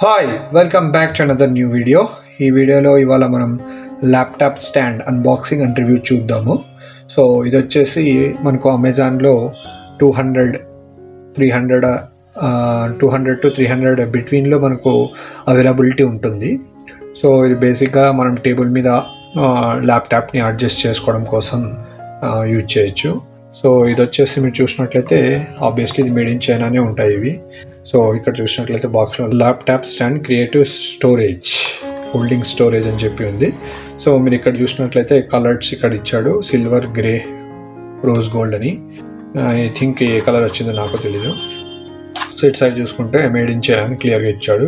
Hi welcome back to another new video. ఈ వీడియోలో ఇవాళ మనం laptop stand unboxing and review చూద్దాము. సో ఇది వచ్చేసి మనకు అమెజాన్లో 200 టు 300 బిట్వీన్లో మనకు అవైలబిలిటీ ఉంటుంది. సో ఇది బేసిక్గా మనం టేబుల్ మీద ల్యాప్టాప్ని అడ్జస్ట్ చేసుకోవడం కోసం యూజ్ చేయొచ్చు. సో ఇది వచ్చేసి మీరు చూసినట్లయితే ఆబ్వియస్లీ ఇది మేడ్ ఇన్ చైనానే ఉంటాయి ఇవి. సో ఇక్కడ చూసినట్లయితే బాక్స్లో laptop stand creative storage holding storage అని చెప్పి ఉంది. సో మీరు ఇక్కడ చూసినట్లయితే కలర్స్ ఇక్కడ ఇచ్చాడు, సిల్వర్, గ్రే, రోజ్ గోల్డ్ అని. ఐ థింక్ ఏ కలర్ వచ్చిందో నాకు తెలీదు. సో ఇటు సైడ్ చూసుకుంటే మేడ్ ఇన్ చైనా అని క్లియర్గా ఇచ్చాడు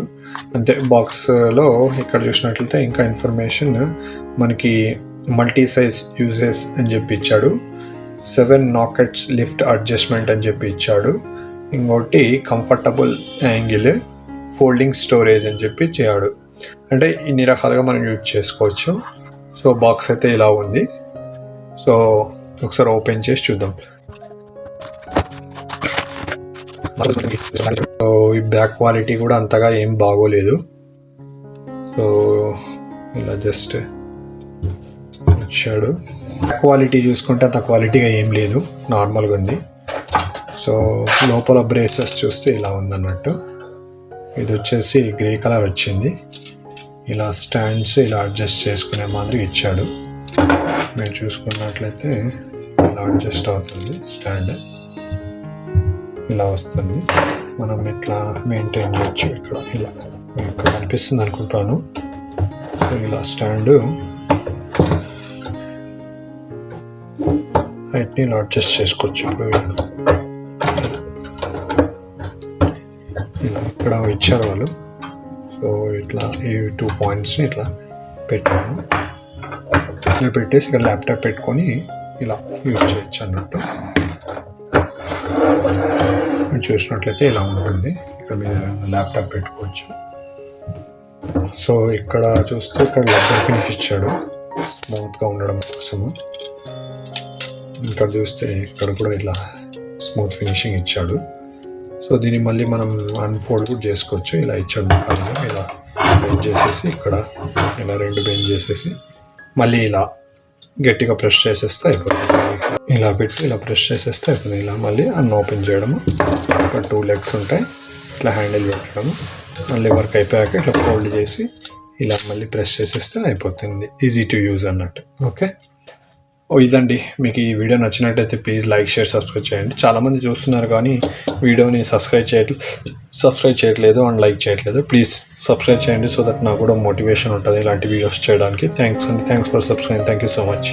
అంతే. బాక్స్లో ఇక్కడ చూసినట్లయితే ఇంకా ఇన్ఫర్మేషన్ మనకి మల్టీ సైజ్ యూజెస్ అని చెప్పి ఇచ్చాడు, 7 నాకెట్స్ లిఫ్ట్ అడ్జస్ట్మెంట్ అని చెప్పి ఇచ్చాడు, ఇంకోటి కంఫర్టబుల్ యాంగిల్ ఫోల్డింగ్ స్టోరేజ్ అని చెప్పి చేయడు. అంటే ఇన్ని రకాలుగా మనం యూజ్ చేసుకోవచ్చు. సో బాక్స్ అయితే ఇలా ఉంది. సో ఒకసారి ఓపెన్ చేసి చూద్దాం. సో ఈ బ్యాక్ క్వాలిటీ కూడా అంతగా ఏం బాగోలేదు. సో ఇలా జస్ట్ ఇచ్చాడు. క్వాలిటీ చూసుకుంటే అంత క్వాలిటీగా ఏం లేదు, నార్మల్గా ఉంది. సో లోపల బ్రేసెస్ చూస్తే ఇలా ఉందన్నట్టు. ఇది వచ్చేసి గ్రే కలర్ వచ్చింది. ఇలా స్టాండ్స్ ఇలా అడ్జస్ట్ చేసుకునే మాదిరి ఇచ్చాడు. మీరు చూసుకున్నట్లయితే ఇలా అడ్జస్ట్ అవుతుంది స్టాండ్, ఇలా వస్తుంది. మనం ఇట్లా మెయింటైన్ చేయొచ్చు. ఇక్కడ ఇలా ఇక్కడ కనిపిస్తుంది అనుకుంటాను. సో ఇలా స్టాండ్ హైట్ని ఇలా అడ్జస్ట్ చేసుకోవచ్చు. ఇలా ఇక్కడ ఇచ్చారు వాళ్ళు. సో ఇట్లా ఈ 2 పాయింట్స్ని ఇట్లా పెట్టాను. ఇలా పెట్టేసి ఇక్కడ ల్యాప్టాప్ పెట్టుకొని ఇలా యూజ్ చేయొచ్చు అన్నట్టు. చూసినట్లయితే ఇలా ఉంటుంది. ఇక్కడ మీరు ల్యాప్టాప్ పెట్టుకోవచ్చు. సో ఇక్కడ చూస్తే ఇక్కడ లబ్బర్ ఫినిష్ ఇచ్చాడు స్మూత్గా ఉండడం కోసము. ఇక్కడ చూస్తే ఇక్కడ కూడా ఇలా స్మూత్ ఫినిషింగ్ ఇచ్చాడు. సో దీన్ని మళ్ళీ మనం అన్ఫోల్డ్ కూడా చేసుకోవచ్చు. ఇలా ఇచ్చాడు. ఇలా బెండ్ చేసేసి ఇక్కడ ఇలా 2 బెండ్ చేసేసి మళ్ళీ ఇలా గట్టిగా ప్రెస్ చేసేస్తే అయిపోతుంది. ఇలా పెట్టి ఇలా ప్రెస్ చేసేస్తే అయిపోతుంది. ఇలా మళ్ళీ ఓపెన్ చేయడము. ఇక్కడ 2 లెగ్స్ ఉంటాయి. ఇట్లా హ్యాండిల్ పెట్టడము. మళ్ళీ వర్క్ అయిపోయాక ఇట్లా ఫోల్డ్ చేసి ఇలా మళ్ళీ ప్రెస్ చేసేస్తే అయిపోతుంది. ఈజీ టు యూజ్ అన్నట్టు. ఓకే, ఇదండి. మీకు ఈ వీడియో నచ్చినట్టయితే ప్లీజ్ లైక్, షేర్, సబ్స్క్రైబ్ చేయండి. చాలామంది చూస్తున్నారు కానీ వీడియోని సబ్స్క్రైబ్ చేయట్లేదు అండ్ లైక్ చేయట్లేదు. ప్లీజ్ సబ్స్క్రైబ్ చేయండి. సో దట్ నాకు కూడా మోటివేషన్ ఉంటుంది ఇలాంటి వీడియోస్ చేయడానికి. Thanks for subscribe. Thank you so much.